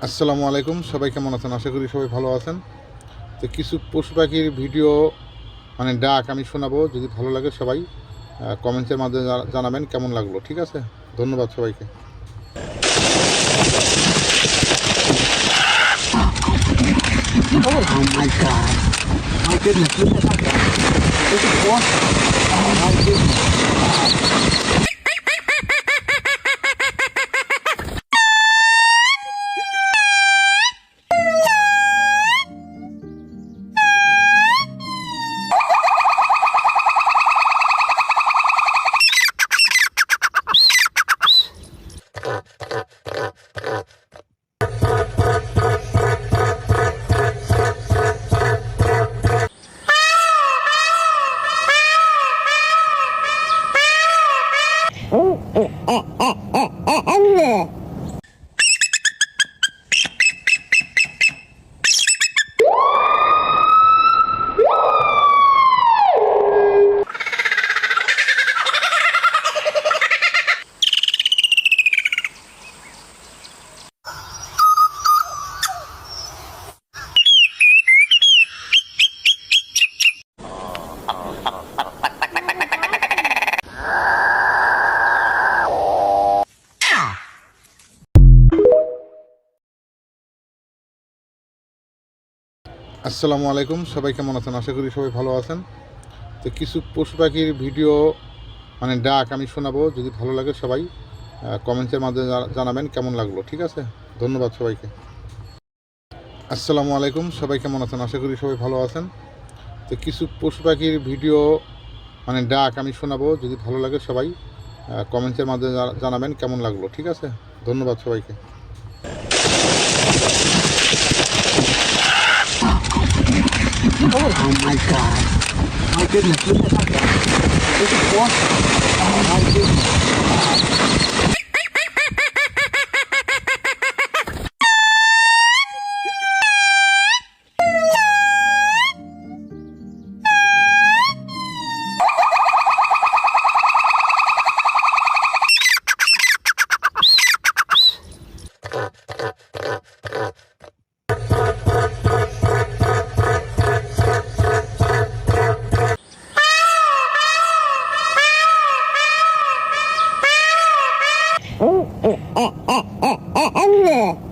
আসসালামু আলাইকুম, সবাই কেমন আছেন? আশা করি সবাই ভালো আছেন। তো কিছু পশু পাখির ভিডিও ডাক আমি শোনাবো। যদি ভালো লাগে সবাই কমেন্টসের মাধ্যমে জানাবেন কেমন লাগলো। ঠিক আছে, ধন্যবাদ সবাইকে। Oh my God. My goodness, look at that. This is awesome. Oh my goodness. আসসালামু আলাইকুম, সবাই কেমন আছেন? আশা করি সবাই ভালো আছেন। তো কিছু পশু পাখির ভিডিও ডাক আমি শোনাবো। যদি ভালো লাগে সবাই কমেন্টসের মাধ্যমে জানাবেন কেমন লাগলো। ঠিক আছে, ধন্যবাদ সবাইকে। আসসালামু আলাইকুম, সবাই কেমন আছেন? আশা করি সবাই ভালো আছেন। তো কিছু পশু পাখির ভিডিও ডাক আমি শোনাবো। যদি ভালো লাগে সবাই কমেন্টসের মাধ্যমে জানাবেন কেমন লাগলো। ঠিক আছে, ধন্যবাদ সবাইকে। Oh my God. My goodness, look at that. This is awesome. Oh my goodness. Oh,